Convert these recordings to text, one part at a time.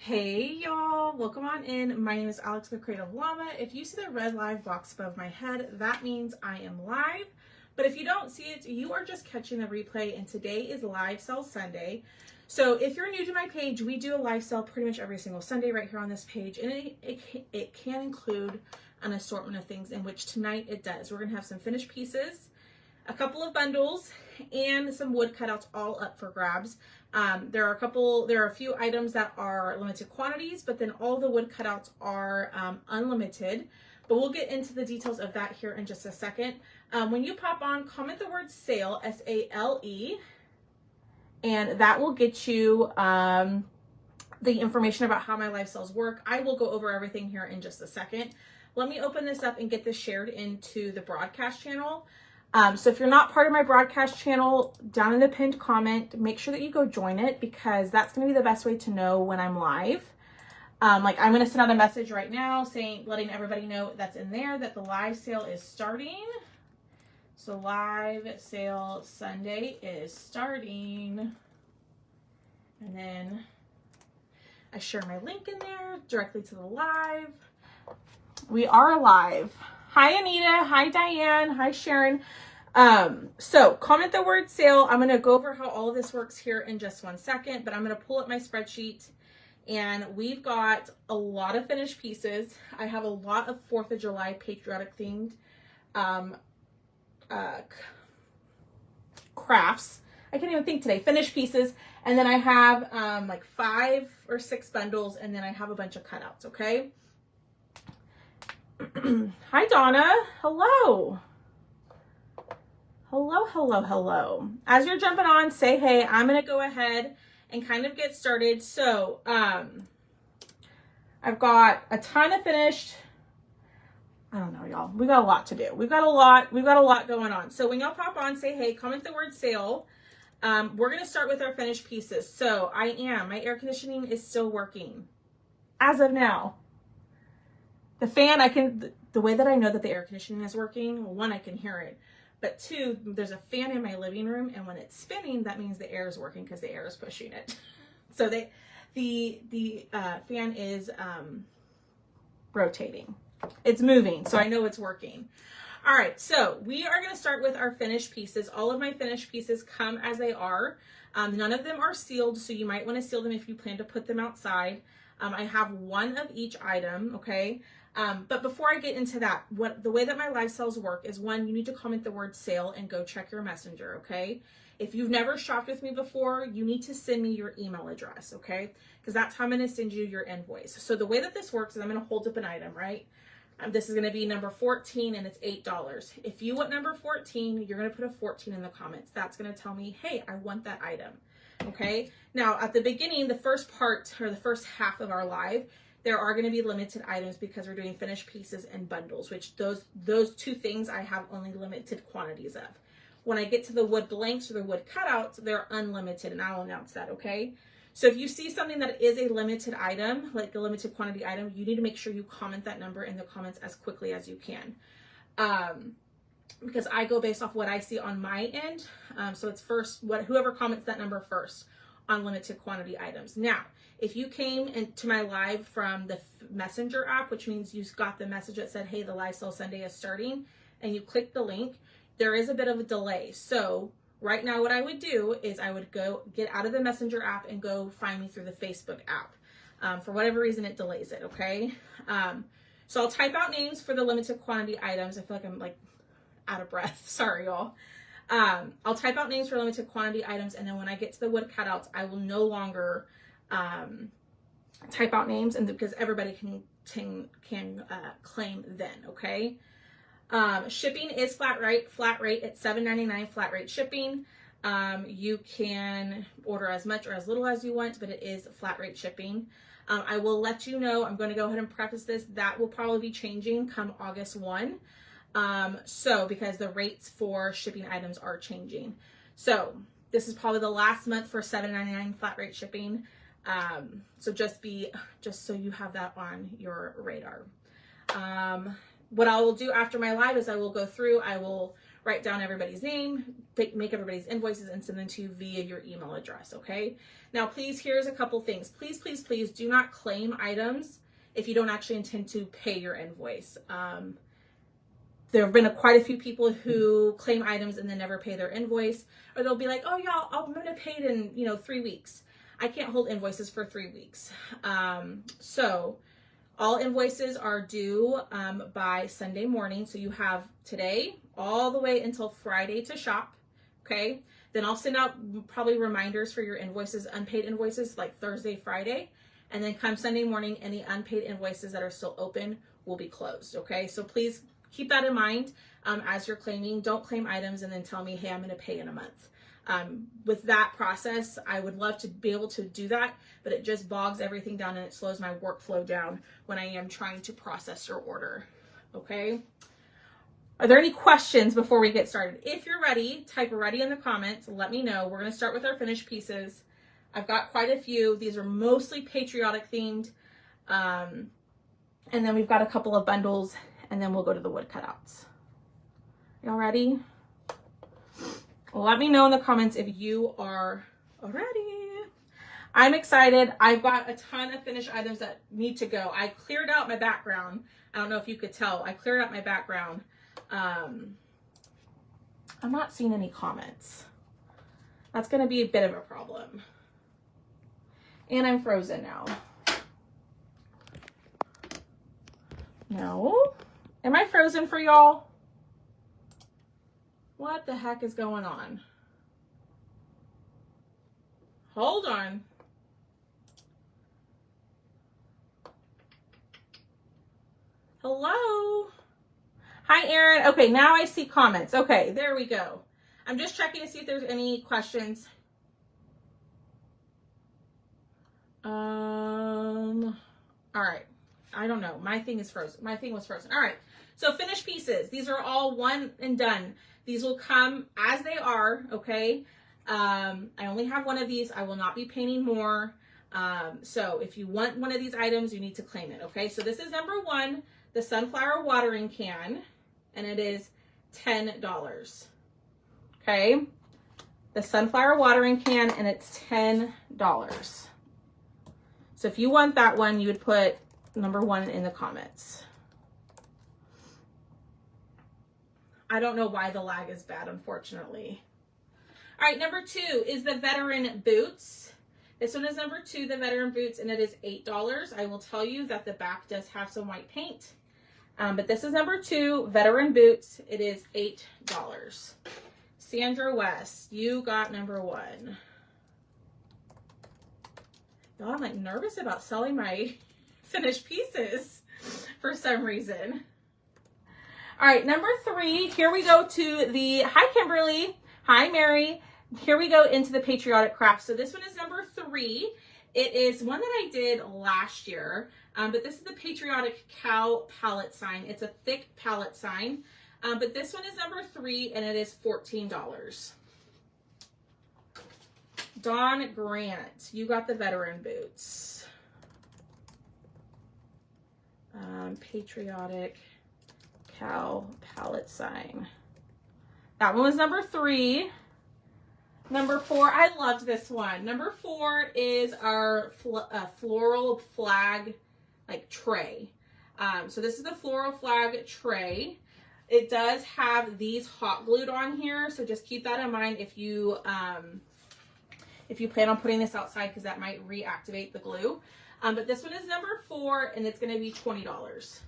Hey y'all, welcome on in. My name is Alex the Creative Llama. If you see the red live box above my head, that means I am live. But if you don't see it, you are just catching the replay, and today is Live Sell Sunday. So if you're new to my page, we do a live sale pretty much every single Sunday right here on this page, and it can include an assortment of things, in which tonight it does. We're gonna have some finished pieces, a couple of bundles, and some wood cutouts all up for grabs. There are a few items that are limited quantities, but then all the wood cutouts are unlimited. But we'll get into the details of that here in just a second. When you pop on, comment the word sale, S-A-L-E, and that will get you the information about how my live sales work. I will go over everything here in just a second. Let me open this up and get this shared into the broadcast channel. So if you're not part of my broadcast channel, down in the pinned comment, make sure that you go join it, because that's going to be the best way to know when I'm live. Like I'm going to send out a message right now letting everybody know that's in there, that the live sale is starting. So live sale Sunday is starting. And then I share my link in there directly to the live. We are live. Hi, Anita. Hi, Diane. Hi, Sharon. So comment the word sale. I'm going to go over how all of this works here in just one second, but I'm going to pull up my spreadsheet, and we've got a lot of finished pieces. I have a lot of 4th of July patriotic themed, crafts. I can't even think today. Finished pieces. And then I have, like 5 or 6 bundles, and then I have a bunch of cutouts. Okay. Hi, Donna. Hello. Hello. As you're jumping on, say hey. I'm going to go ahead and kind of get started. So, I've got a ton of finished. I don't know, y'all. We got a lot to do. We've got a lot going on. So when y'all pop on, say hey, comment the word sale. We're going to start with our finished pieces. So my air conditioning is still working as of now. The fan, the way that I know that the air conditioning is working, well, 1, I can hear it. But 2, there's a fan in my living room, and when it's spinning, that means the air is working because the air is pushing it. So the fan is rotating. It's moving, so I know it's working. All right, so we are going to start with our finished pieces. All of my finished pieces come as they are. None of them are sealed, so you might want to seal them if you plan to put them outside. I have 1 of each item, okay? But before I get into that, the way that my live sales work is, 1, you need to comment the word sale and go check your messenger, okay? If you've never shopped with me before, you need to send me your email address, okay? Because that's how I'm going to send you your invoice. So the way that this works is I'm going to hold up an item, right? This is going to be number 14, and it's $8. If you want number 14, you're going to put a 14 in the comments. That's going to tell me, hey, I want that item, okay? Now, at the beginning, the first part, or the first half of our live, there are going to be limited items because we're doing finished pieces and bundles, which those 2 things I have only limited quantities of. When I get to the wood blanks or the wood cutouts, they're unlimited, and I'll announce that, okay? So if you see something that is a limited item, like a limited quantity item, you need to make sure you comment that number in the comments as quickly as you can. Because I go based off what I see on my end. So it's whoever comments that number first on limited quantity items. Now, if you came into my live from the Messenger app, which means you got the message that said, hey, the live sale Sunday is starting, and you click the link, there is a bit of a delay. So right now what I would do is I would go get out of the Messenger app and go find me through the Facebook app. For whatever reason, it delays it, okay? So I'll type out names for the limited quantity items. I feel like I'm like out of breath. Sorry, y'all. I'll type out names for limited quantity items, and then when I get to the wood cutouts, I will no longer type out names, and because everybody can claim then, okay? Shipping is flat rate at $7.99 flat rate shipping. You can order as much or as little as you want, but it is flat rate shipping. I will let you know, I'm going to go ahead and preface this, that will probably be changing come August 1. Because the rates for shipping items are changing. So this is probably the last month for $7.99 flat rate shipping. So just so you have that on your radar. What I will do after my live is I will go through, I will write down everybody's name, make everybody's invoices, and send them to you via your email address, okay? Now, please, here's a couple things. Please, please, please do not claim items if you don't actually intend to pay your invoice. There have been quite a few people who claim items and then never pay their invoice, or they'll be like, oh yeah, I'm gonna pay it in 3 weeks. I can't hold invoices for 3 weeks. So all invoices are due by Sunday morning. So you have today all the way until Friday to shop, okay? Then I'll send out probably reminders for your invoices, unpaid invoices, like Thursday, Friday. And then come Sunday morning, any unpaid invoices that are still open will be closed, okay? So please keep that in mind as you're claiming. Don't claim items and then tell me, hey, I'm gonna pay in a month. With that process, I would love to be able to do that, but it just bogs everything down and it slows my workflow down when I am trying to process your order, okay? Are there any questions before we get started? If you're ready, type ready in the comments. Let me know. We're gonna start with our finished pieces. I've got quite a few. These are mostly patriotic themed. And then we've got a couple of bundles, and then we'll go to the wood cutouts. Y'all ready? Let me know in the comments if you are ready. I'm excited. I've got a ton of finished items that need to go. I cleared out my background. I don't know if you could tell. I cleared out my background. I'm not seeing any comments. That's going to be a bit of a problem. And I'm frozen now. No. Am I frozen for y'all? What the heck is going on? Hold on. Hello? Hi, Erin. Okay, now I see comments. Okay, there we go. I'm just checking to see if there's any questions. All right. I don't know. My thing is frozen. My thing was frozen. All right. So finished pieces. These are all one and done. These will come as they are, okay? I only have one of these. I will not be painting more. So if you want one of these items, you need to claim it, okay? So this is number 1, the sunflower watering can, and it is $10, okay? The sunflower watering can, and it's $10. So if you want that one, you would put number 1 in the comments. I don't know why the lag is bad, unfortunately. All right, number 2 is the veteran boots. This one is number 2, the veteran boots, and it is $8. I will tell you that the back does have some white paint. But this is number 2, veteran boots. It is $8. Sandra West, you got number 1. Y'all, I'm like nervous about selling my finished pieces for some reason. All right, number 3, here we go to the, hi Kimberly, hi Mary. Here we go into the patriotic craft. So this one is number 3. It is one that I did last year, but this is the patriotic cow palette sign. It's a thick palette sign, but this one is number 3 and it is $14. Dawn Grant, you got the veteran boots. Patriotic cow palette sign. That one was number 3. Number 4, I loved this one. Number 4 is our floral flag like tray. So this is the floral flag tray. It does have these hot glued on here, so just keep that in mind if you plan on putting this outside, because that might reactivate the glue. But this one is number 4, and it's going to be $20.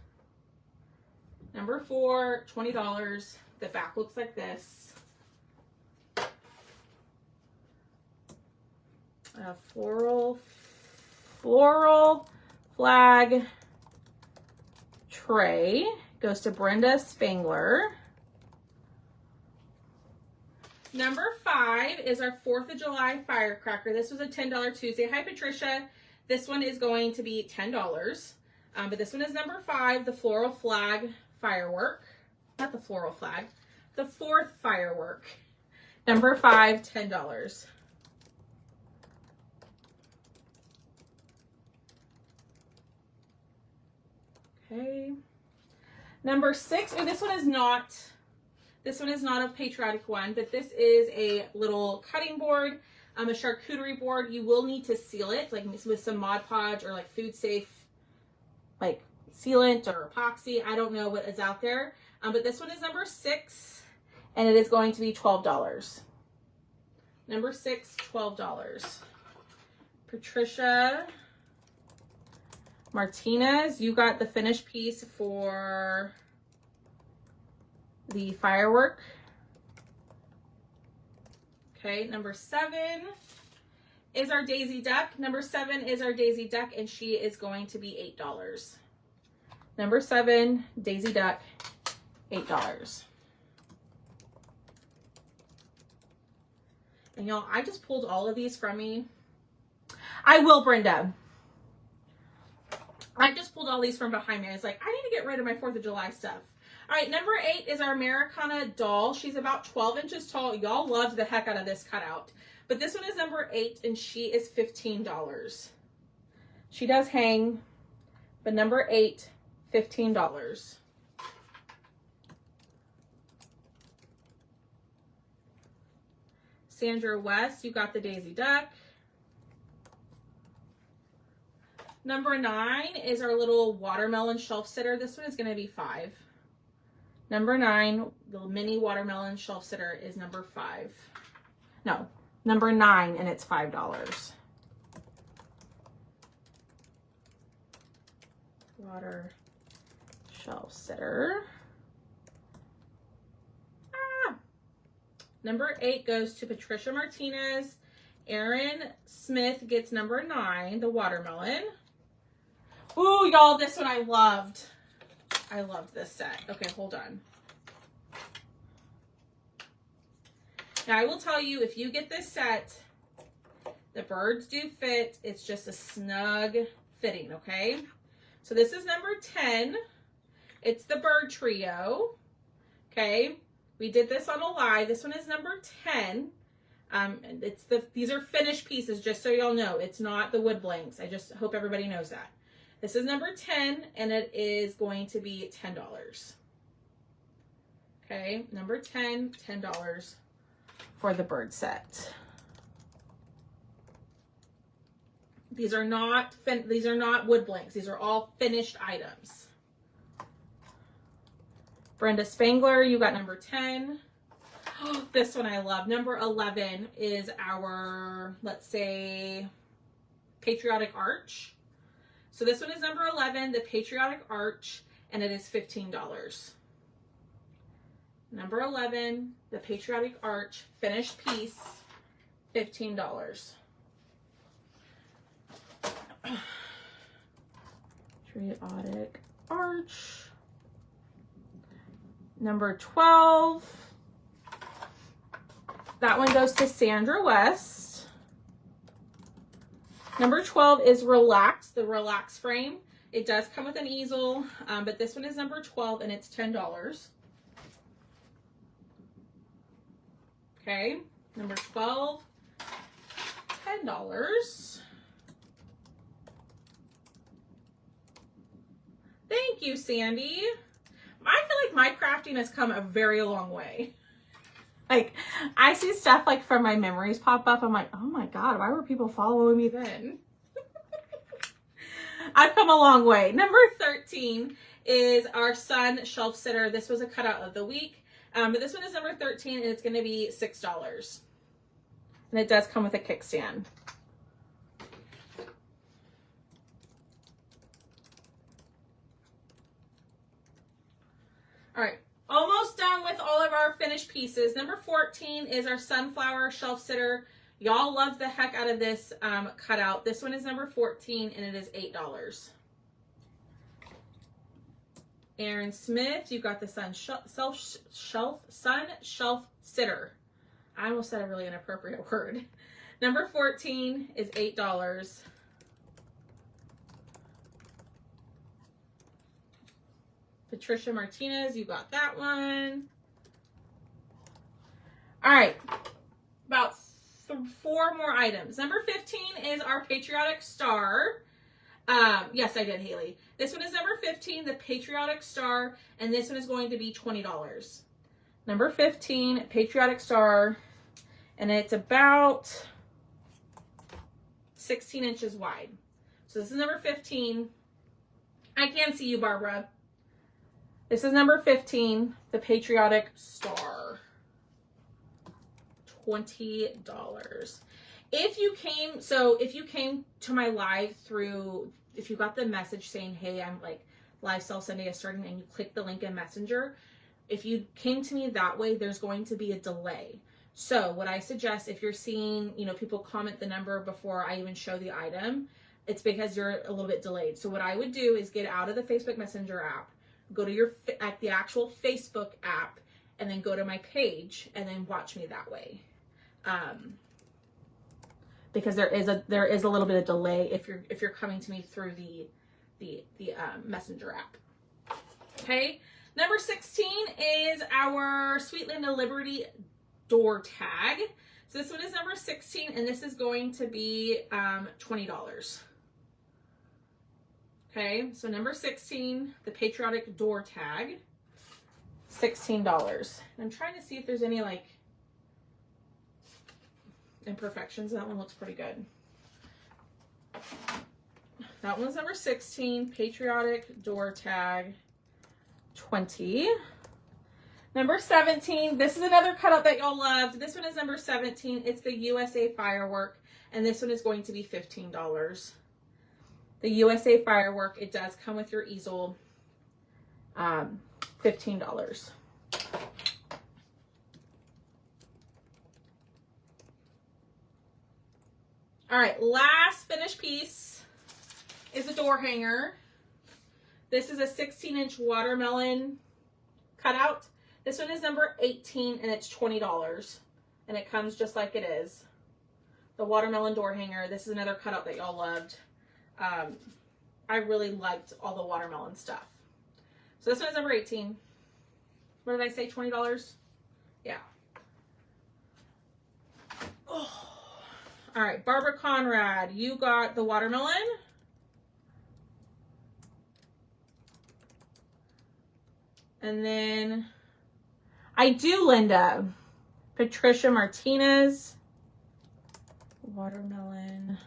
Number 4, $20. The back looks like this. A floral flag tray goes to Brenda Spangler. Number 5 is our 4th of July firecracker. This was a $10 Tuesday. Hi, Patricia. This one is going to be $10. But this one is number 5, the floral flag firework. Not the floral flag, the 4th firework. Number 5, $10. Okay. Number 6, oh, this one is not This one is not a patriotic one, but this is a little cutting board, a charcuterie board. You will need to seal it, like with some Mod Podge or like food safe, like sealant or epoxy. I don't know what is out there, but this one is number 6, and it is going to be $12. Number 6, $12. Patricia Martinez, you got the finished piece for the firework. Okay, number 7 is our Daisy Duck. Number 7 is our Daisy Duck, and she is going to be $8. Number 7, Daisy Duck, $8. And y'all, I just pulled all of these from me. I will, Brenda. I just pulled all these from behind me. I was like, I need to get rid of my 4th of July stuff. All right, number 8 is our Americana doll. She's about 12 inches tall. Y'all loved the heck out of this cutout. But this one is number 8, and she is $15. She does hang, but number 8, $15. Sandra West, you got the Daisy Duck. Number 9 is our little watermelon shelf sitter. This one is going to be $5. Number 9, the mini watermelon shelf sitter is number 5. No, number 9, and it's $5. Water shelf sitter. Number 8 goes to Patricia Martinez. Aaron Smith gets number 9, the watermelon. Ooh, y'all, this one I loved. I loved this set. Okay, hold on. Now, I will tell you, if you get this set, the birds do fit. It's just a snug fitting, okay? So this is number 10. It's the bird trio, okay? We did this on a live. This one is number 10. These are finished pieces, just so y'all know. It's not the wood blanks. I just hope everybody knows that. This is number 10, and it is going to be $10. Okay, number 10, $10 for the bird set. These are not wood blanks. These are all finished items. Brenda Spangler, you got number 10. Oh, this one I love. Number 11 is our, let's say, patriotic arch. So this one is number 11, the patriotic arch, and it is $15. Number 11, the patriotic arch, finished piece, $15. Patriotic arch. Number 12. That one goes to Sandra West. Number 12 is Relax, the Relax frame. It does come with an easel, but this one is number 12, and it's $10. Okay, number 12, $10. Thank you, Sandy. I feel like my crafting has come a very long way. Like, I see stuff like from my memories pop up. I'm like, oh my God, why were people following me then? I've come a long way. Number 13 is our Sun Shelf Sitter. This was a cutout of the week. But this one is number 13, and it's going to be $6. And it does come with a kickstand. All right, almost done with all of our finished pieces. Number 14 is our Sunflower Shelf Sitter. Y'all loved the heck out of this cutout. This one is number 14, and it is $8. Aaron Smith, you got the Sun Shelf Sitter. I almost said a really inappropriate word. Number 14 is $8. Patricia Martinez, you got that one. All right, about 4 more items. Number 15 is our Patriotic Star. Yes, I did, Haley. This one is number 15, the Patriotic Star, and this one is going to be $20. Number 15, Patriotic Star, and it's about 16 inches wide. So this is number 15. I can't see you, Barbara. This is number 15, the Patriotic Star. $20. If you came to my live through, if you got the message saying, hey, I'm like live sale Sunday is starting, and you click the link in Messenger, if you came to me that way, there's going to be a delay. So what I suggest, if you're seeing, people comment the number before I even show the item, it's because you're a little bit delayed. So what I would do is get out of the Facebook Messenger app, go to the actual Facebook app, and then go to my page, and then watch me that way. Because there is a little bit of delay if you're coming to me through the Messenger app. Okay. Number 16 is our Sweetland of Liberty door tag. So this one is number 16, and this is going to be $20. Okay, so number 16, the Patriotic door tag, $16. And I'm trying to see if there's any like imperfections. That one looks pretty good. That one's number 16, Patriotic door tag, $20. Number 17, this is another cutout that y'all loved. This one is number 17. It's the USA Firework, and this one is going to be $15. The USA Firework, it does come with your easel, $15. All right, last finished piece is a door hanger. This is a 16-inch watermelon cutout. This one is number 18, and it's $20. And it comes just like it is. The watermelon door hanger. This is another cutout that y'all loved. I really liked all the watermelon stuff. So this one is number 18. What did I say, $20? Yeah. Oh. All right, Barbara Conrad, you got the watermelon. And then I do, Linda. Patricia Martinez. Watermelon.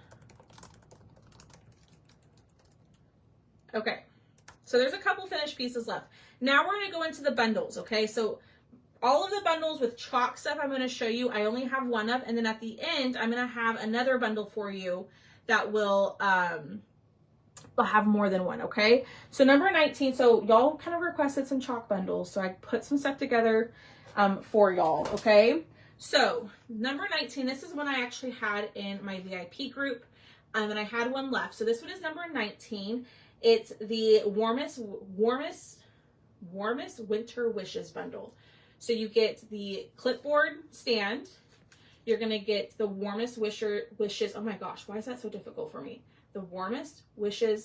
Okay. So there's a couple finished pieces left. Now we're going to go into the bundles, okay? So all of the bundles with chalk stuff I'm going to show you, I only have one of. And then at the end, I'm going to have another bundle for you that will have more than one, okay? So number 19, so y'all kind of requested some chalk bundles, so I put some stuff together for y'all, okay? So number 19, this is one I actually had in my VIP group, and I had one left. So this one is number 19. It's the warmest winter wishes bundle. So you get the clipboard stand. You're gonna get the warmest wishes. Oh my gosh, why is that so difficult for me? The warmest winter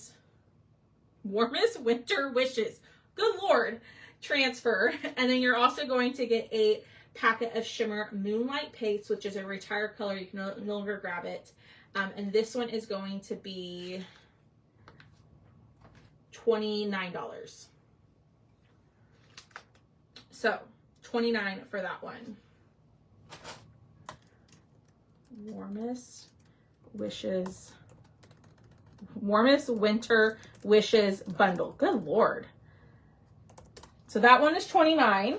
wishes. Good Lord, transfer. And then you're also going to get a packet of shimmer Moonlight Paste, which is a retired color. You can no longer grab it. And this one is going to be $29. So $29 for that one. Warmest winter wishes bundle. Good Lord. So that one is $29.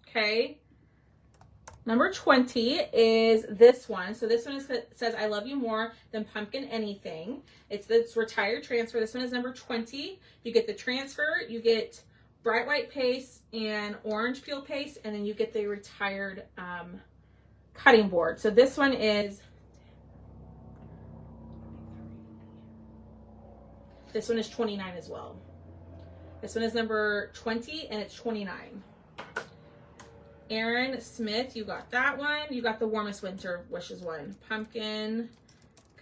Okay. Number 20 is this one. So this one says, I love you more than pumpkin anything. It's this retired transfer. This one is number 20. You get the transfer, you get bright white paste and orange peel paste, and then you get the retired cutting board. So this one is, this one is 29 as well. This one is number 20 and it's 29. Aaron Smith, you got that one. You got the warmest winter wishes one. Pumpkin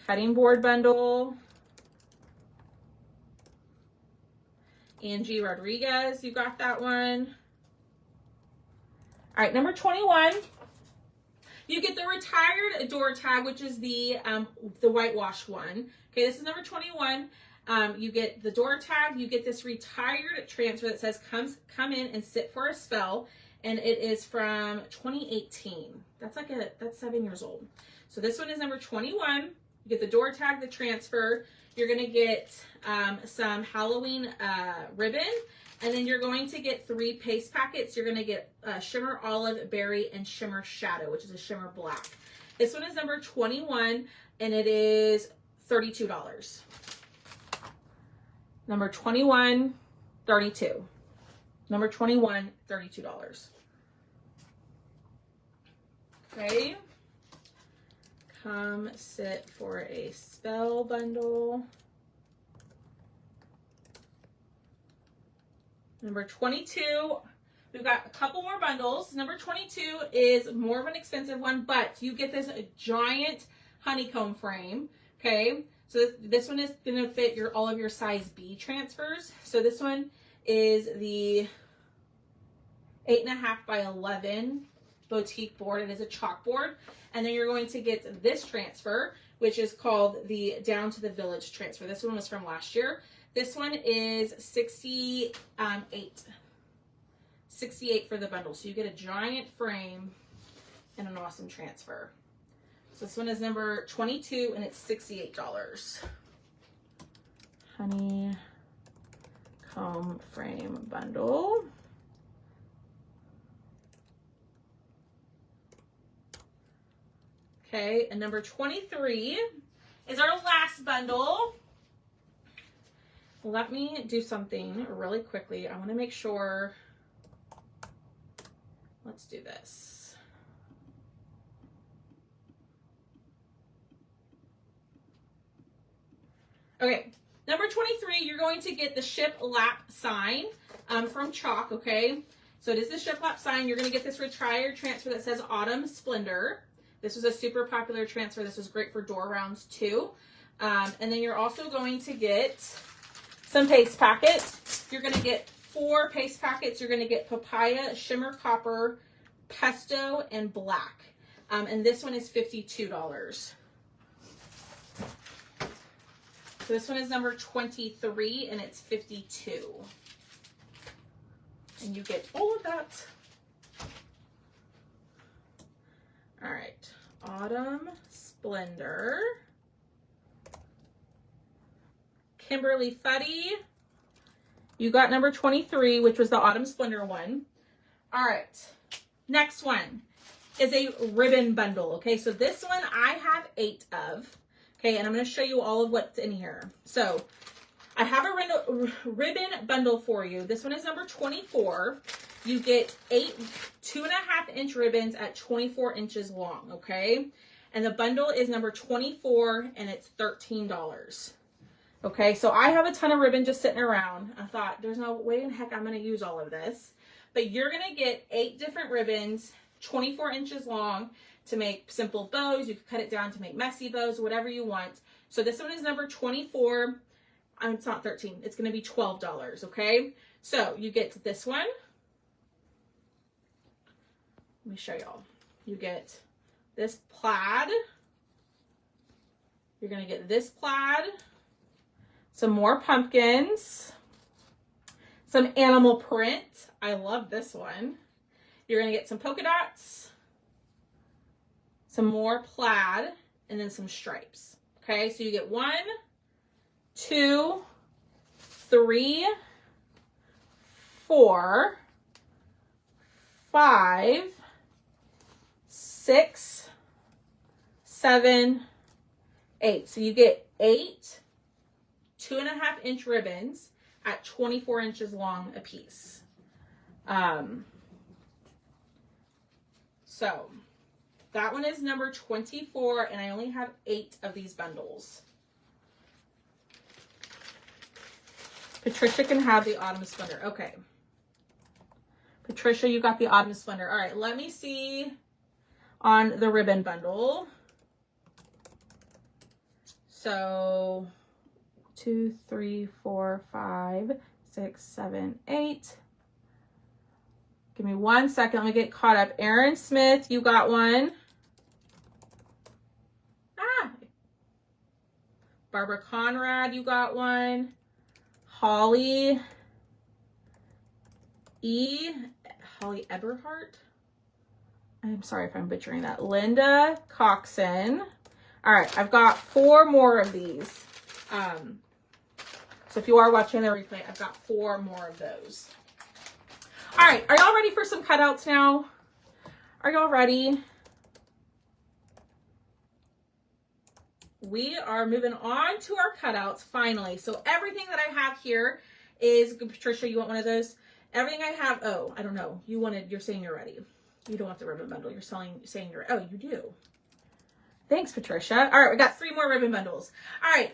cutting board bundle. Angie Rodriguez, you got that one. All right, number 21. You get the retired door tag, which is the whitewash one. Okay, this is number 21. You get the door tag, you get this retired transfer that says come in and sit for a spell, and it is from 2018. That's 7 years old. So this one is number 21. You get the door tag, the transfer. You're gonna get some Halloween ribbon, and then you're going to get 3 paste packets. You're gonna get Shimmer Olive, Berry, and Shimmer Shadow, which is a Shimmer Black. This one is number 21, and it is $32. Number 21, 32. Number 21, $32. Okay. Come sit for a spell bundle. Number 22, we've got a couple more bundles. Number 22 is more of an expensive one, but you get this giant honeycomb frame. Okay. So this one is going to fit all of your size B transfers. So this one is the 8.5 by 11 boutique board. It is a chalkboard. And then you're going to get this transfer, which is called the Down to the Village transfer. This one was from last year. This one is $68 for the bundle. So you get a giant frame and an awesome transfer. So this one is number 22, and it's $68. Honeycomb frame bundle. Okay, and number 23 is our last bundle. Let me do something really quickly. I want to make sure. Let's do this. Okay, number 23, you're going to get the Ship Lap sign from Chalk, okay? So it is the Ship Lap sign. You're going to get this retired transfer that says Autumn Splendor. This was a super popular transfer. This was great for door rounds too. And then you're also going to get some paste packets. You're going to get 4 paste packets. You're going to get Papaya, Shimmer Copper, Pesto, and Black. And this one is $52. So this one is number 23, and it's $52. And you get all of that. All right, Autumn Splendor. Kimberly Fuddy. You got number 23, which was the Autumn Splendor one. All right, next one is a ribbon bundle. Okay, so this one I have 8 of. Okay, and I'm going to show you all of what's in here. So I have a ribbon bundle for you. This one is number 24. You get 8 2.5-inch ribbons at 24 inches long, okay? And the bundle is number 24, and it's $13. Okay, so I have a ton of ribbon just sitting around. I thought, there's no way in heck I'm going to use all of this. But you're going to get 8 different ribbons, 24 inches long, to make simple bows. You can cut it down to make messy bows, whatever you want. So this one is number 24. It's not 13. It's going to be $12, okay? So you get this one. Let me show y'all. You get this plaid. You're going to get this plaid. Some more pumpkins. Some animal print. I love this one. You're going to get some polka dots. Some more plaid, and then some stripes. Okay, so you get 1, 2, 3, 4, 5, 6, 7, 8. So you get 8 2.5-inch ribbons at 24 inches long a piece. So that one is number 24, and I only have 8 of these bundles. Patricia can have the Autumn Splendor. Okay. Patricia, you got the Autumn Splendor. All right, let me see on the ribbon bundle. So 2, 3, 4, 5, 6, 7, 8. Give me 1 second. Let me get caught up. Aaron Smith, you got one. Barbara Conrad, you got one. Holly Eberhardt. I'm sorry if I'm butchering that. Linda Coxon. All right, I've got 4 more of these. So if you are watching the replay, I've got 4 more of those. All right, are y'all ready for some cutouts now? Are y'all ready? We are moving on to our cutouts finally. So everything that I have here is, Patricia, you want one of those? Everything I have, oh, I don't know. You're saying you're ready. You don't want the ribbon bundle. You're saying you're, oh, you do. Thanks, Patricia. All right, we got 3 more ribbon bundles. All right,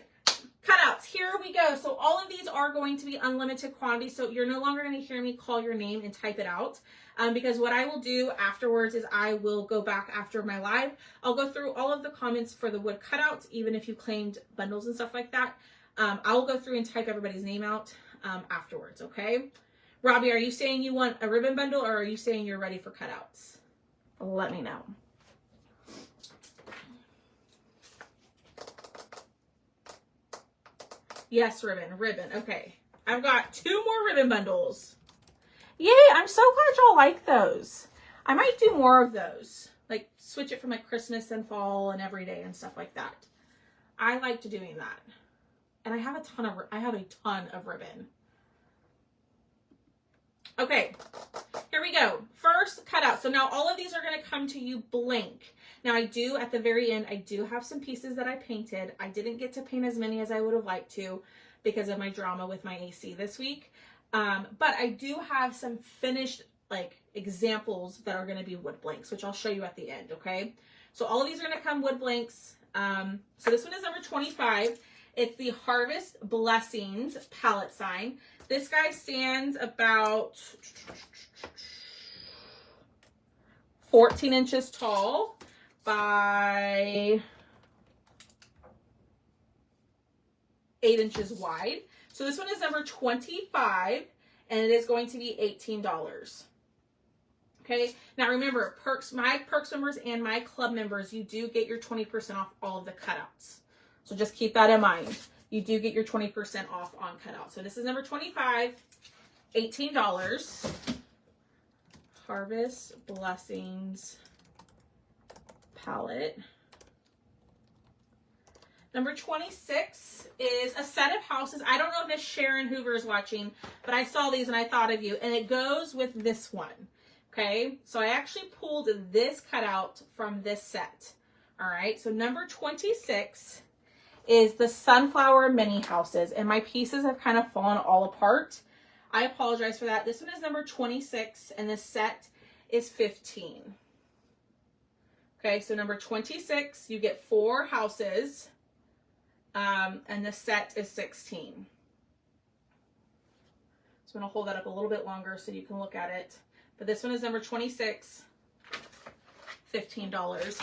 cutouts, here we go. So all of these are going to be unlimited quantity. So you're no longer going to hear me call your name and type it out. Because what I will do afterwards is I will go back after my live. I'll go through all of the comments for the wood cutouts, even if you claimed bundles and stuff like that. I'll go through and type everybody's name out afterwards, okay? Robbie, are you saying you want a ribbon bundle or are you saying you're ready for cutouts? Let me know. Yes, ribbon. Okay. I've got 2 more ribbon bundles. Yay, I'm so glad y'all like those. I might do more of those. Like switch it for like Christmas and fall and every day and stuff like that. I liked doing that. And I have a ton of ribbon. Okay, here we go. First cutout. So now all of these are going to come to you blank. Now I do, at the very end, I do have some pieces that I painted. I didn't get to paint as many as I would have liked to because of my drama with my AC this week. But I do have some finished like examples that are going to be wood blanks, which I'll show you at the end. Okay. So all of these are going to come wood blanks. So this one is number 25. It's the Harvest Blessings palette sign. This guy stands about 14 inches tall by 8 inches wide. So this one is number 25 and it is going to be $18. Okay. Now remember, my perks members and my club members, you do get your 20% off all of the cutouts. So just keep that in mind. You do get your 20% off on cutouts. So this is number 25, $18. Harvest Blessings palette. Number 26 is a set of houses. I don't know if Miss Sharon Hoover is watching, but I saw these and I thought of you. And it goes with this one. Okay, so I actually pulled this cutout from this set. All right, so number 26 is the Sunflower Mini Houses. And my pieces have kind of fallen all apart. I apologize for that. This one is number 26 and this set is 15. Okay, so number 26, you get 4 houses. And the set is 16. So I'm going to hold that up a little bit longer so you can look at it. But this one is number 26, $15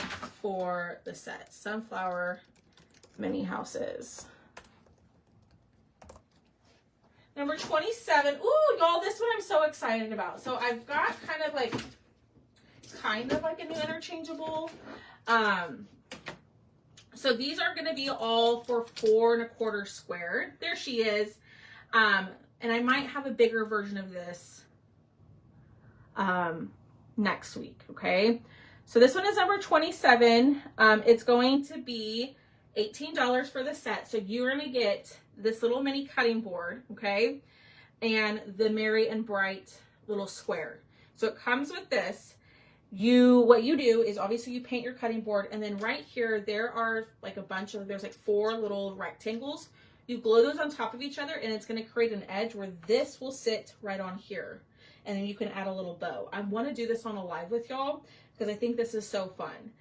for the set. Sunflower Mini Houses. Number 27. Ooh, y'all, this one I'm so excited about. So I've got kind of like a new interchangeable. So these are going to be all for 4 1/4 square. There she is. And I might have a bigger version of this next week. Okay. So this one is number 27. It's going to be $18 for the set. So you're going to get this little mini cutting board. Okay. And the Merry and Bright little square. So it comes with this. What you do is obviously you paint your cutting board, and then right here there are like there's like 4 little rectangles. You glue those on top of each other and it's going to create an edge where this will sit right on here. And then you can add a little bow. I want to do this on a live with y'all because I think this is so fun.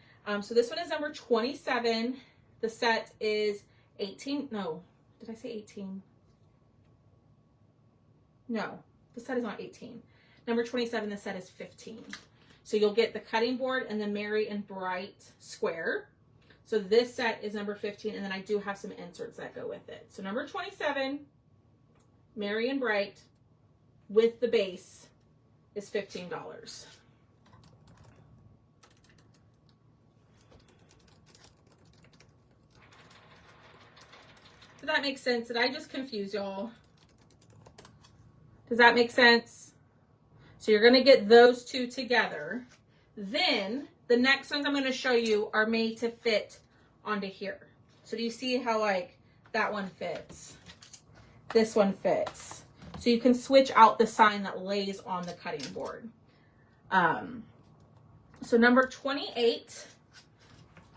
So this one is number 27. The set is 18. No, did I say 18? No, the set is not 18. Number 27, the set is 15. So you'll get the cutting board and the Merry and Bright square. So this set is number 15, and then I do have some inserts that go with it. So number 27, Merry and Bright with the base is $15. Did that make sense? Did I just confuse y'all? Does that make sense? So you're going to get those two together. Then the next ones I'm going to show you are made to fit onto here. So do you see how like that one fits? This one fits. So you can switch out the sign that lays on the cutting board. So number 28.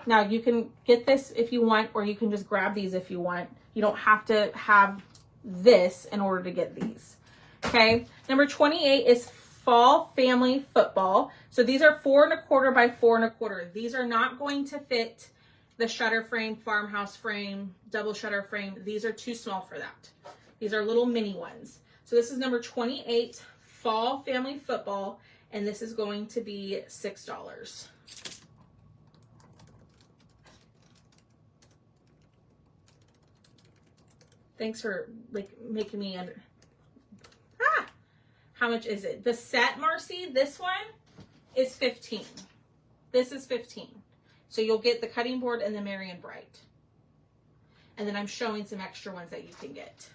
Now you can get this if you want, or you can just grab these if you want. You don't have to have this in order to get these. Okay. Number 28 is fall family football. So these are 4 1/4 by 4 1/4. These are not going to fit the shutter frame, farmhouse frame, double shutter frame. These are too small for that. These are little mini ones. So this is number 28, fall family football, and this is going to be $6. Thanks for like making me under. How much is it? The set, Marcy, this one is 15. This is 15. So you'll get the cutting board and the Marion Bright. And then I'm showing some extra ones that you can get.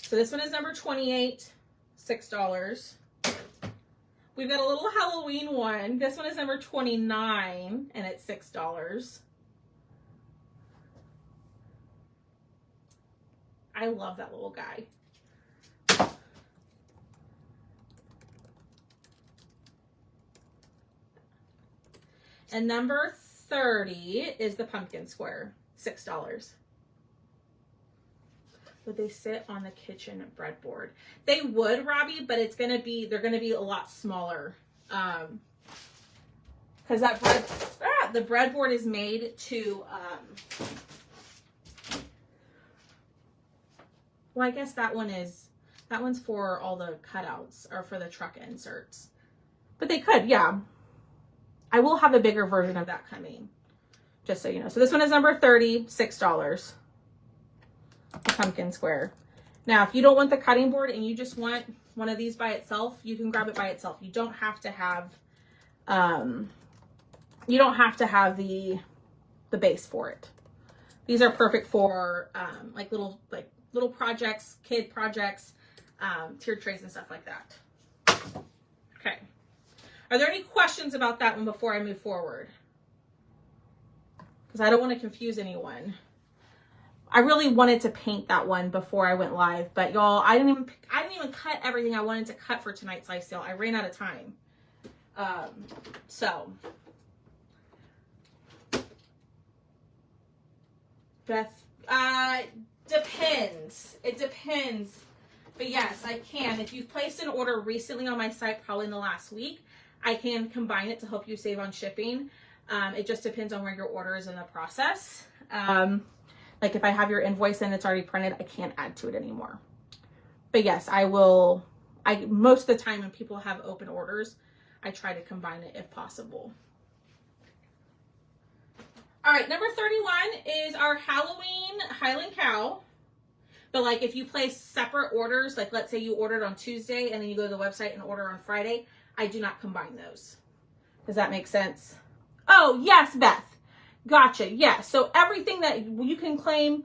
So this one is number 28, $6. We've got a little Halloween one. This one is number 29 and it's $6. I love that little guy. And number 30 is the pumpkin square, $6. Would they sit on the kitchen breadboard? They would, Robbie, but it's gonna be, they're gonna be a lot smaller. Because that bread, the breadboard is made to, well, I guess that one's for all the cutouts or for the truck inserts. But they could, yeah. I will have a bigger version of that coming, just so you know. So this one is number 30, $6. The pumpkin square. Now, if you don't want the cutting board and you just want one of these by itself, you can grab it by itself. You don't have to have, the base for it. These are perfect for like little projects, kid projects, tiered trays and stuff like that. Okay. Are there any questions about that one before I move forward? Because I don't want to confuse anyone. I really wanted to paint that one before I went live, but y'all, I didn't even cut everything I wanted to cut for tonight's live sale. I ran out of time. So Beth, depends. It depends. But yes, I can. If you've placed an order recently on my site, probably in the last week, I can combine it to help you save on shipping. It just depends on where your order is in the process. Like if I have your invoice and it's already printed, I can't add to it anymore. But yes, I will. Most of the time when people have open orders, I try to combine it if possible. All right, number 31 is our Halloween Highland Cow. But like if you place separate orders, like let's say you ordered on Tuesday and then you go to the website and order on Friday, I do not combine those. Does that make sense? Oh, yes, Beth. Gotcha. Yeah. So everything that you can claim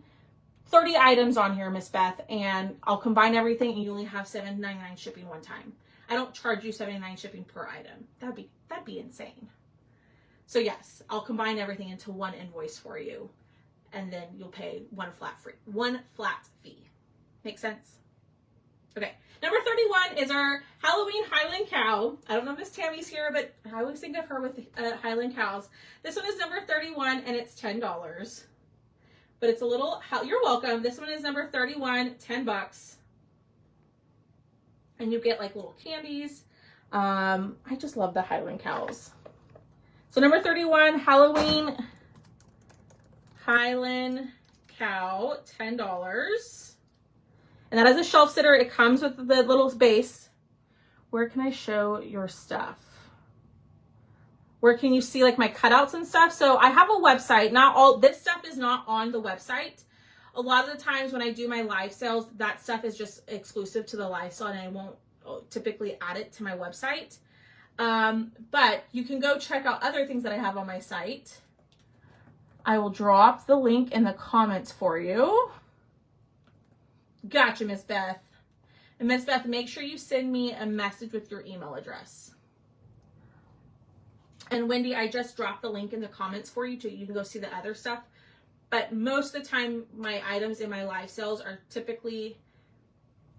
30 items on here, Miss Beth, and I'll combine everything and you only have $7.99 shipping one time. I don't charge you $7.99 shipping per item. That'd be insane. So yes, I'll combine everything into one invoice for you and then you'll pay one flat fee. Make sense? Okay. Number 31 is our Halloween Highland Cow. I don't know if Miss Tammy's here, but I always think of her with Highland Cows. This one is number 31 and it's $10. But it's a little, you're welcome. This one is number 31, $10. And you get like little candies. I just love the Highland Cows. So number 31, Halloween Highland Cow, $10. And that is a shelf sitter. It comes with the little base. Where can I show your stuff? Where can you see like my cutouts and stuff? So I have a website. Not all this stuff is not on the website. A lot of the times when I do my live sales, that stuff is just exclusive to the live sale and I won't typically add it to my website. But you can go check out other things that I have on my site. I will drop the link in the comments for you. Gotcha, Miss Beth. And Miss Beth, make sure you send me a message with your email address. And Wendy, I just dropped the link in the comments for you, you can go see the other stuff. But most of the time, my items in my live sales are typically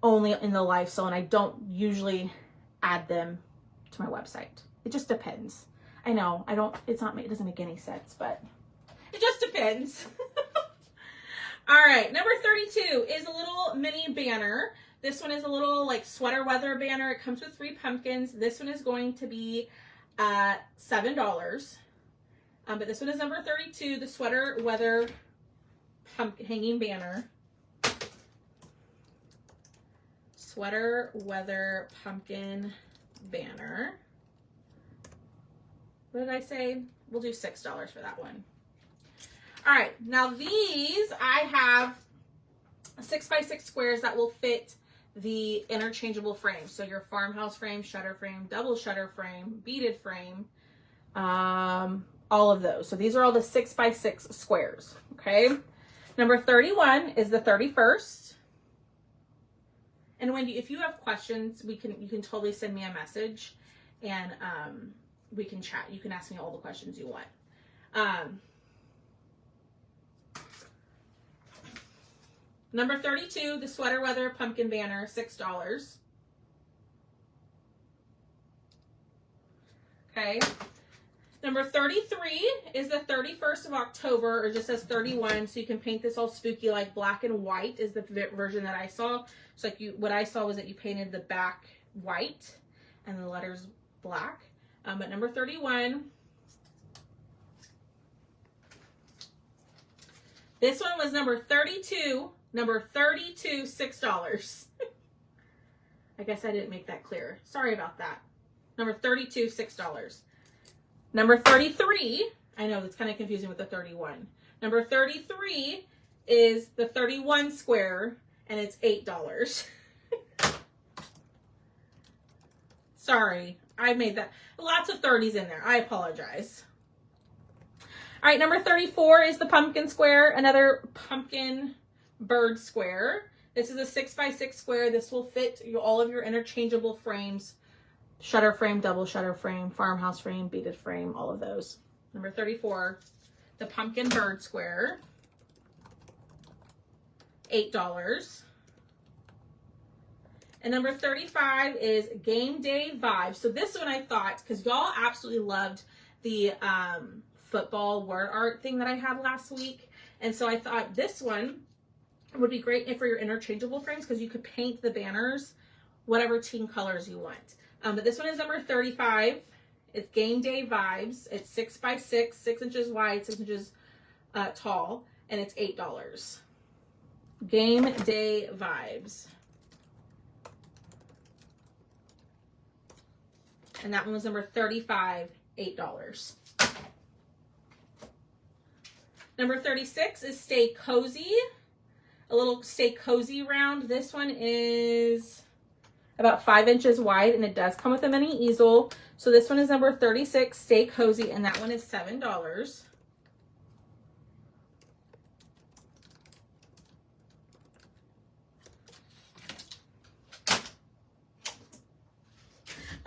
only in the live sale, and I don't usually add them to my website. It just depends. I know, it doesn't make any sense, but it just depends. All right, number 32 is a little mini banner. This one is a little like sweater weather banner. It comes with 3 pumpkins. This one is going to be $7. But this one is number 32, the sweater weather pumpkin hanging banner. Sweater weather pumpkin banner. What did I say? We'll do $6 for that one. All right, now these I have 6x6 squares that will fit the interchangeable frame. So your farmhouse frame, shutter frame, double shutter frame, beaded frame, all of those. So these are all the 6x6 squares, okay? Number 31 is the 31st. And Wendy, if you have questions, you can totally send me a message and we can chat. You can ask me all the questions you want. Number 32, the sweater weather pumpkin banner, $6. Okay. Number 33 is the 31st of October, or just says 31, so you can paint this all spooky, like black and white is the version that I saw. So like what I saw was that you painted the back white and the letters black. But number 31, this one was number 32, $6. I guess I didn't make that clear. Sorry about that. Number 32, $6. Number 33, I know it's kind of confusing with the 31. Number 33 is the 31 square, and it's $8. Sorry, I made that. Lots of 30s in there. I apologize. All right, number 34 is the pumpkin square, another pumpkin bird square. This is a 6x6 square. This will fit all of your interchangeable frames. Shutter frame, double shutter frame, farmhouse frame, beaded frame, all of those. Number 34, the pumpkin bird square, $8. And number 35 is game day vibes. So this one I thought, because y'all absolutely loved the football word art thing that I had last week. And so I thought this one would be great for your interchangeable frames, because you could paint the banners whatever team colors you want. But this one is number 35. It's game day vibes. It's 6x6, 6 inches wide, 6 inches tall, and it's $8. Game day vibes. And that one was number 35, $8. Number 36 is Stay Cozy. A little Stay Cozy round. This one is about 5 inches wide, and it does come with a mini easel. So this one is number 36, Stay Cozy, and that one is $7.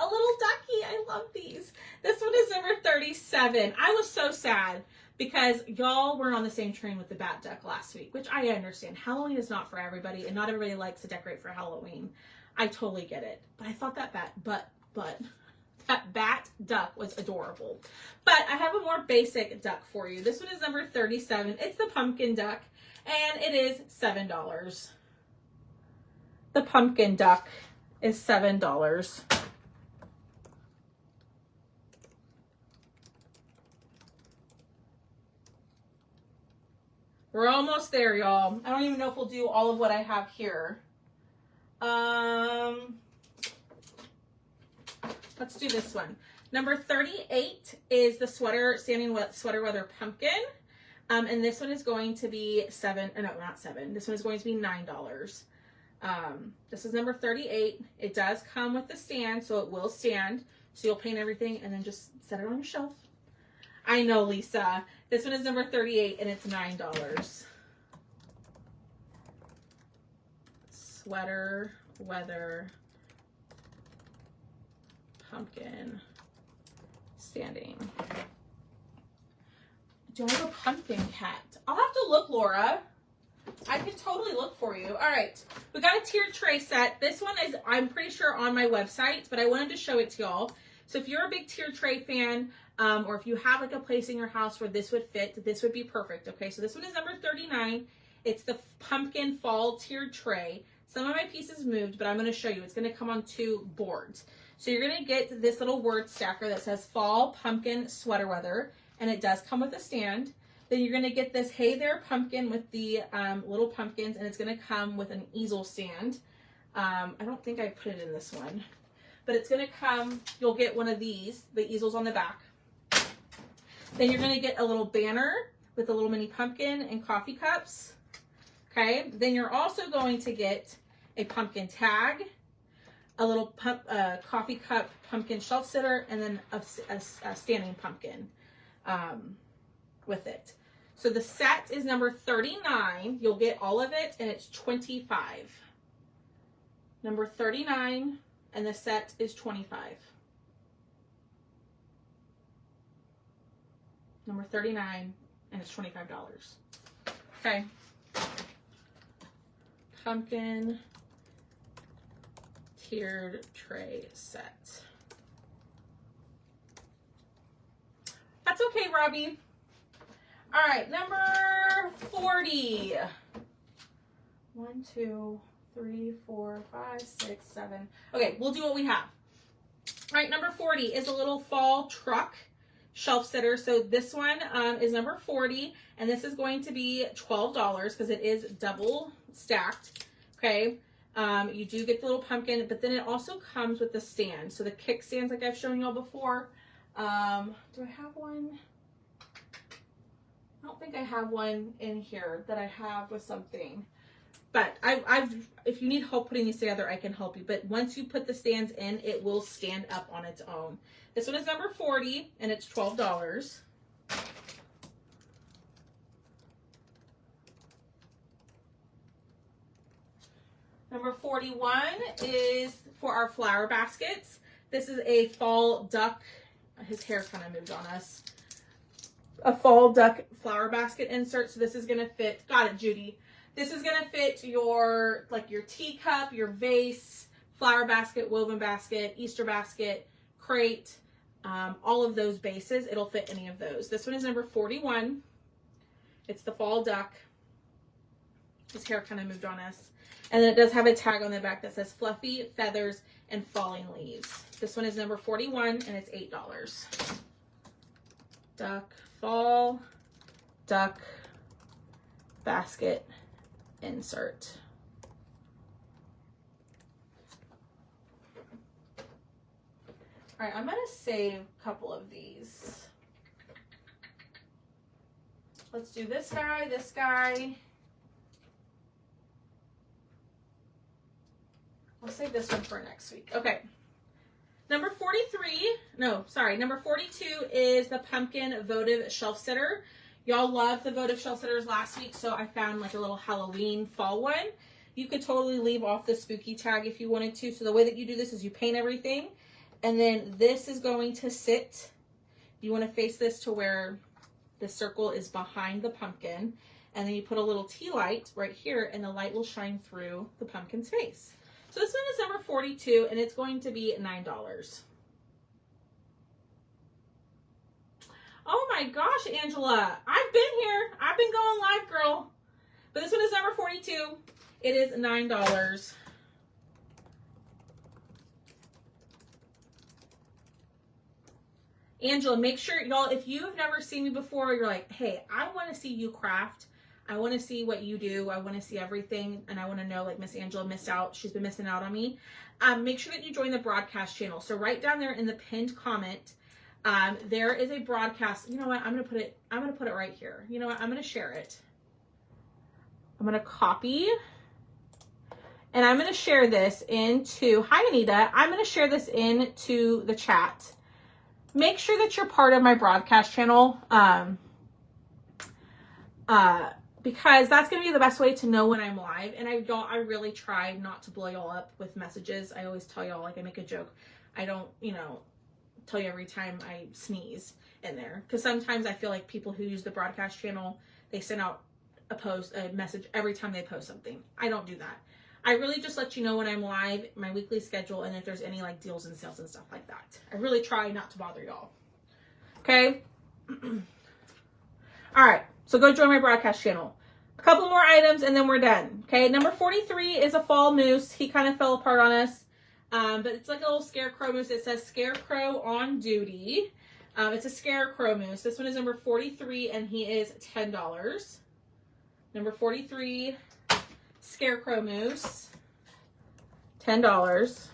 A little ducky, I love these. This one is number 37. I was so sad because y'all weren't on the same train with the bat duck last week, which I understand. Halloween is not for everybody, and not everybody likes to decorate for Halloween. I totally get it. But I thought that that bat duck was adorable. But I have a more basic duck for you. This one is number 37. It's the pumpkin duck, and it is $7. The pumpkin duck is $7. We're almost there, y'all. I don't even know if we'll do all of what I have here. Let's do this one. Number 38 is the sweater weather pumpkin. And this one is going to be This one is going to be $9. This is number 38. It does come with the stand, so it will stand. So you'll paint everything and then just set it on your shelf. I know, Lisa. This one is number 38 and it's $9. Sweater, weather, pumpkin, standing. Do I have a pumpkin cat? I'll have to look, Laura. I can totally look for you. All right, we got a tiered tray set. This one is, I'm pretty sure, on my website, but I wanted to show it to y'all. So if you're a big tiered tray fan, or if you have like a place in your house where this would fit, this would be perfect. Okay, so this one is number 39. It's the pumpkin fall tiered tray. Some of my pieces moved, but I'm going to show you. It's going to come on 2 boards. So you're going to get this little word stacker that says fall pumpkin sweater weather, and it does come with a stand. Then you're going to get this Hey There pumpkin with the little pumpkins, and it's going to come with an easel stand. I don't think I put it in this one, but it's going to come, you'll get one of these, the easels on the back. Then you're going to get a little banner with a little mini pumpkin and coffee cups. Okay, then you're also going to get a pumpkin tag, a little coffee cup pumpkin shelf sitter, and then a standing pumpkin with it. So the set is number 39. You'll get all of it, and it's $25. Number 39, and the set is $25. Number 39, and it's $25. Okay. Pumpkin tiered tray set. That's okay, Robbie. All right, number 40. 1, 2, 3, 4, 5, 6, 7. Okay, we'll do what we have. All right, number 40 is a little fall truck shelf sitter. So this one is number 40, and this is going to be $12 because it is double stacked. Okay, you do get the little pumpkin, but then it also comes with the stand. So the kickstands, like I've shown y'all before. Do I have one? I don't think I have one in here that I have with something. But if you need help putting these together, I can help you. But once you put the stands in, it will stand up on its own. This one is number 40, and it's $12. Number 41 is for our flower baskets. This is a fall duck. His hair kind of moved on us. A fall duck flower basket insert. So this is going to fit. Got it, Judy. This is going to fit your, like your teacup, your vase, flower basket, woven basket, Easter basket, crate, all of those bases. It'll fit any of those. This one is number 41. It's the fall duck. His hair kind of moved on us. And then it does have a tag on the back that says fluffy feathers and falling leaves. This one is number 41, and it's $8. Duck, fall, duck, basket, insert. All right, I'm gonna save a couple of these. Let's do this guy, this guy. I'll save this one for next week. Okay. Number 42 is the pumpkin votive shelf sitter. Y'all loved the votive shelf sitters last week, so I found like a little Halloween fall one. You could totally leave off the spooky tag if you wanted to. So the way that you do this is you paint everything, and then this is going to sit. You want to face this to where the circle is behind the pumpkin, and then you put a little tea light right here, and the light will shine through the pumpkin's face. So this one is number 42, and it's going to be $9. Oh my gosh, Angela. I've been here. I've been going live, girl. But this one is number 42. It is $9. Angela, make sure, y'all, if you've never seen me before, you're like, hey, I want to see you craft. I want to see what you do. I want to see everything. And I want to know, like, Miss Angela missed out. She's been missing out on me. Make sure that you join the broadcast channel. So right down there in the pinned comment, there is a broadcast. You know what? I'm going to put it right here. You know what? I'm going to share it. I'm going to copy, and I'm going to share this into, hi, Anita. I'm going to share this into the chat. make sure that you're part of my broadcast channel. Because that's going to be the best way to know when I'm live. And I really try not to blow y'all up with messages. I always tell y'all, like, I make a joke. I don't, tell you every time I sneeze in there. Because sometimes I feel like people who use the broadcast channel, they send out a message every time they post something. I don't do that. I really just let you know when I'm live, my weekly schedule, and if there's any like deals and sales and stuff like that. I really try not to bother y'all. Okay? All right. So go join my broadcast channel. A couple more items and then we're done. Okay, number 43 is a fall moose. He kind of fell apart on us. But it's like a little scarecrow moose. It says scarecrow on duty. It's a scarecrow moose. This one is number 43 and he is $10. Number 43, scarecrow moose, $10.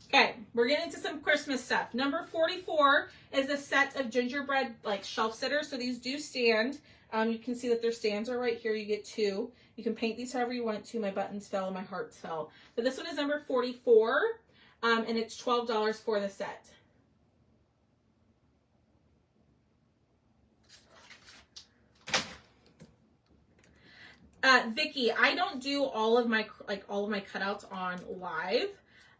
Okay, we're getting into some Christmas stuff. Number 44 is a set of gingerbread like shelf sitters. So these do stand. You can see that their stands are right here. You get two. You can paint these however you want to. My buttons fell and my hearts fell. But this one is number 44, and it's $12 for the set. Vicky, I don't do all of my cutouts on live.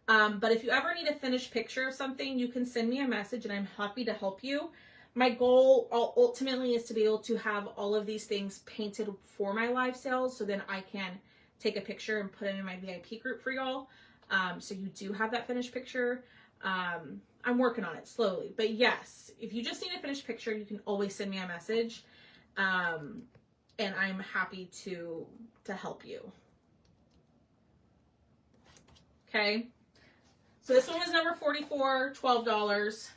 But if you ever need a finished picture of something, you can send me a message and I'm happy to help you. My goal ultimately is to be able to have all of these things painted for my live sales, so then I can take a picture and put it in my VIP group for y'all. So you do have that finished picture. I'm working on it slowly, but yes, if you just need a finished picture, you can always send me a message. And I'm happy to help you. Okay. So this one was number 44, $12.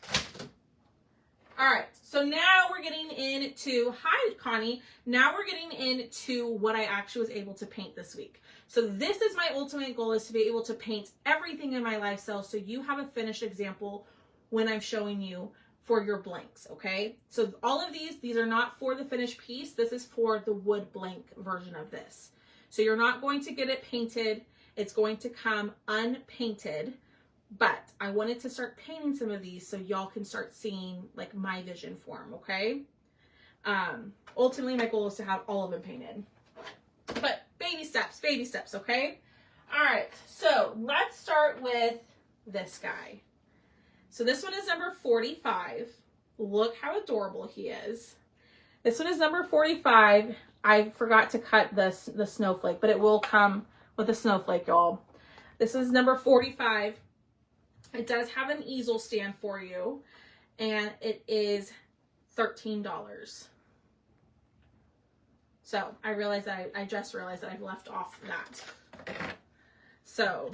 All right, so now we're getting into, hi Connie, now we're getting into what I actually was able to paint this week. So this is my ultimate goal, is to be able to paint everything in my live sale so you have a finished example when I'm showing you for your blanks, okay? So all of these are not for the finished piece. This is for the wood blank version of this. So you're not going to get it painted. It's going to come unpainted. But I wanted to start painting some of these so y'all can start seeing like my vision for them, okay? Ultimately, my goal is to have all of them painted. But baby steps, okay? All right, so let's start with this guy. So this one is number 45. Look how adorable he is. This one is number 45. I forgot to cut the snowflake, but it will come with a snowflake, y'all. This is number 45. It does have an easel stand for you, and it is $13. So I just realized that I've left off that. So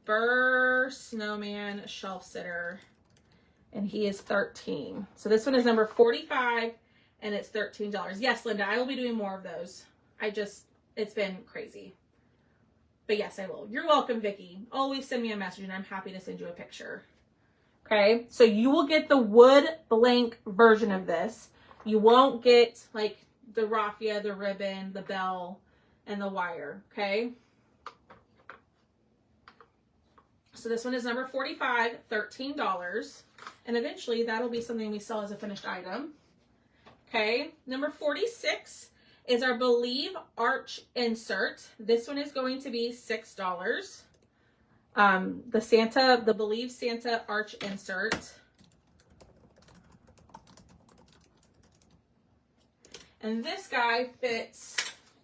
Burr Snowman Shelf Sitter, and he is $13. So this one is number 45, and it's $13. Yes, Linda, I will be doing more of those. It's been crazy. But yes, I will. You're welcome, Vicky. Always send me a message and I'm happy to send you a picture. Okay, so you will get the wood blank version of this. You won't get like the raffia, the ribbon, the bell, and the wire, okay? So this one is number 45, $13. And eventually that'll be something we sell as a finished item. Okay, number 46 is our Believe Arch insert. This one is going to be $6. The Believe Santa Arch insert. And this guy fits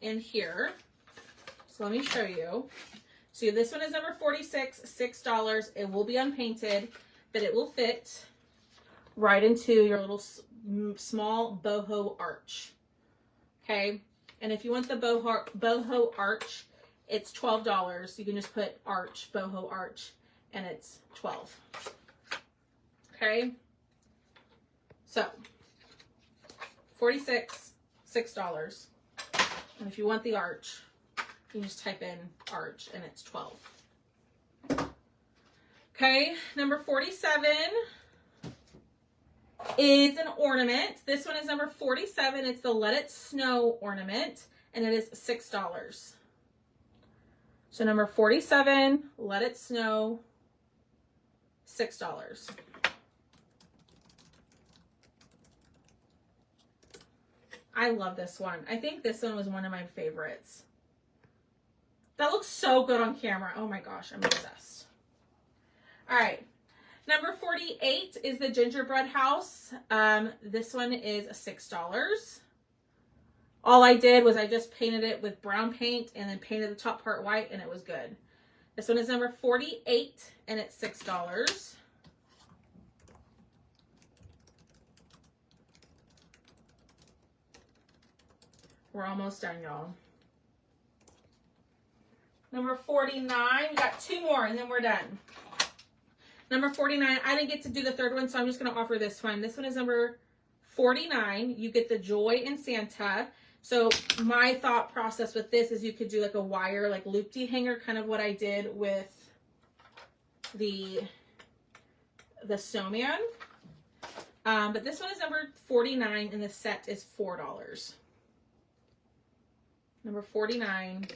in here. So let me show you. So this one is number 46, $6. It will be unpainted, but it will fit right into your little small boho arch. Okay, and if you want the boho arch, it's $12. You can just put arch, boho arch, and it's $12. Okay, so 46, $6. And if you want the arch, you can just type in arch, and it's $12. Okay, number 47 is an ornament. This one is number 47. It's the Let It Snow ornament, and it is $6. So number 47, Let It Snow. $6. I love this one. I think this one was one of my favorites. That looks so good on camera. Oh my gosh, I'm obsessed. All right. Number 48 is the gingerbread house. This one is $6. All I did was I just painted it with brown paint and then painted the top part white, and it was good. This one is number 48 and it's $6. We're almost done, y'all. Number 49, we got 2 more and then we're done. Number 49, I didn't get to do the third one, so I'm just going to offer this one. This one is number 49. You get the Joy in Santa. So my thought process with this is you could do like a wire, like loopy hanger, kind of what I did with the snowman. But this one is number 49 and the set is $4. Number 49.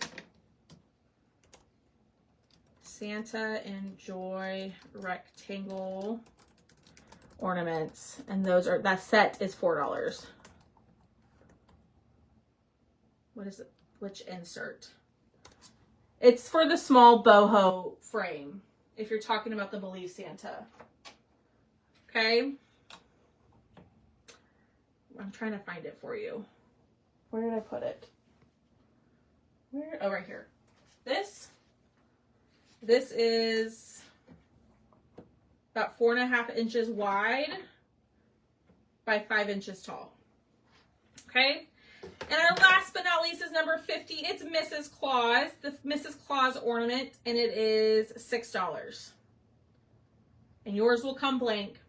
Santa and Joy rectangle ornaments, and that set is $4. What is it? Which insert? It's for the small boho frame, if you're talking about the Believe Santa. Okay. I'm trying to find it for you. Where did I put it? Where? Oh, right here. This is about 4.5 inches wide by 5 inches tall. Okay. And our last but not least is number 50. It's Mrs. Claus, the Mrs. Claus ornament, and it is $6. And yours will come blank.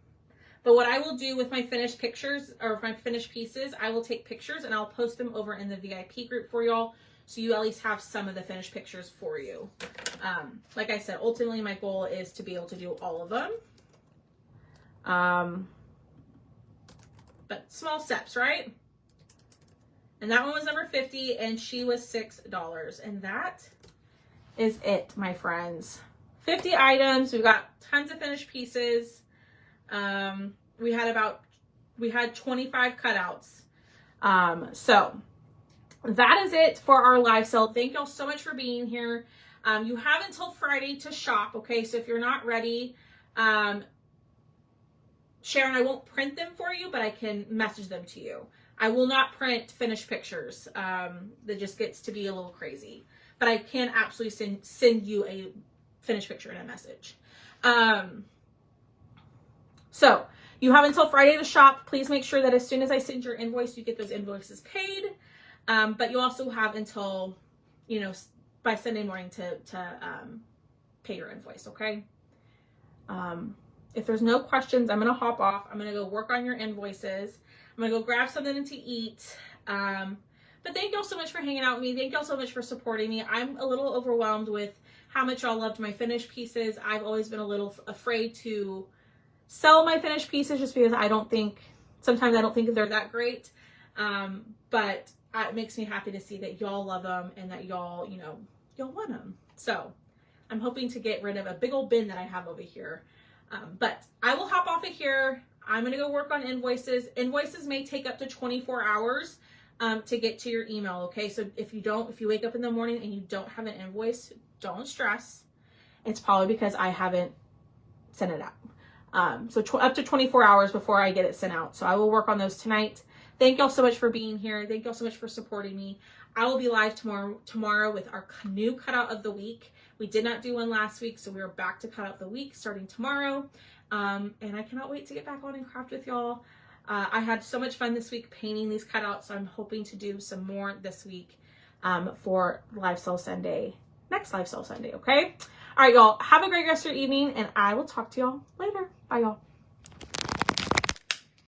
But what I will do with my finished pictures, or my finished pieces, I will take pictures and I'll post them over in the VIP group for y'all, so you at least have some of the finished pictures for you. Like I said, ultimately my goal is to be able to do all of them. But small steps, right? And that one was number 50 and she was $6. And that is it, my friends. 50 items. We've got tons of finished pieces. We had 25 cutouts. So that is it for our live sale. Thank y'all so much for being here. You have until Friday to shop, okay? So if you're not ready, Sharon, I won't print them for you, but I can message them to you. I will not print finished pictures. That just gets to be a little crazy. But I can absolutely send you a finished picture in a message. So you have until Friday to shop. Please make sure that as soon as I send your invoice, you get those invoices paid. But you also have until, by Sunday morning to pay your invoice, okay? If there's no questions, I'm going to hop off. I'm going to go work on your invoices. I'm going to go grab something to eat. But thank y'all so much for hanging out with me. Thank y'all so much for supporting me. I'm a little overwhelmed with how much y'all loved my finished pieces. I've always been a little afraid to sell my finished pieces just because sometimes I don't think they're that great. But it makes me happy to see that y'all love them and that y'all want them. So I'm hoping to get rid of a big old bin that I have over here. But I will hop off of here. I'm going to go work on invoices. Invoices may take up to 24 hours to get to your email. Okay. So if you wake up in the morning and you don't have an invoice, don't stress. It's probably because I haven't sent it out. So up to 24 hours before I get it sent out. So I will work on those tonight. Thank y'all so much for being here. Thank y'all so much for supporting me. I will be live tomorrow with our canoe cutout of the week. We did not do one last week, so we're back to cut out the week starting tomorrow. And I cannot wait to get back on and craft with y'all. I had so much fun this week painting these cutouts, so I'm hoping to do some more this week for Live Sale Sunday, next Live Sale Sunday, okay? All right, y'all, have a great rest of your evening, and I will talk to y'all later. Bye, y'all.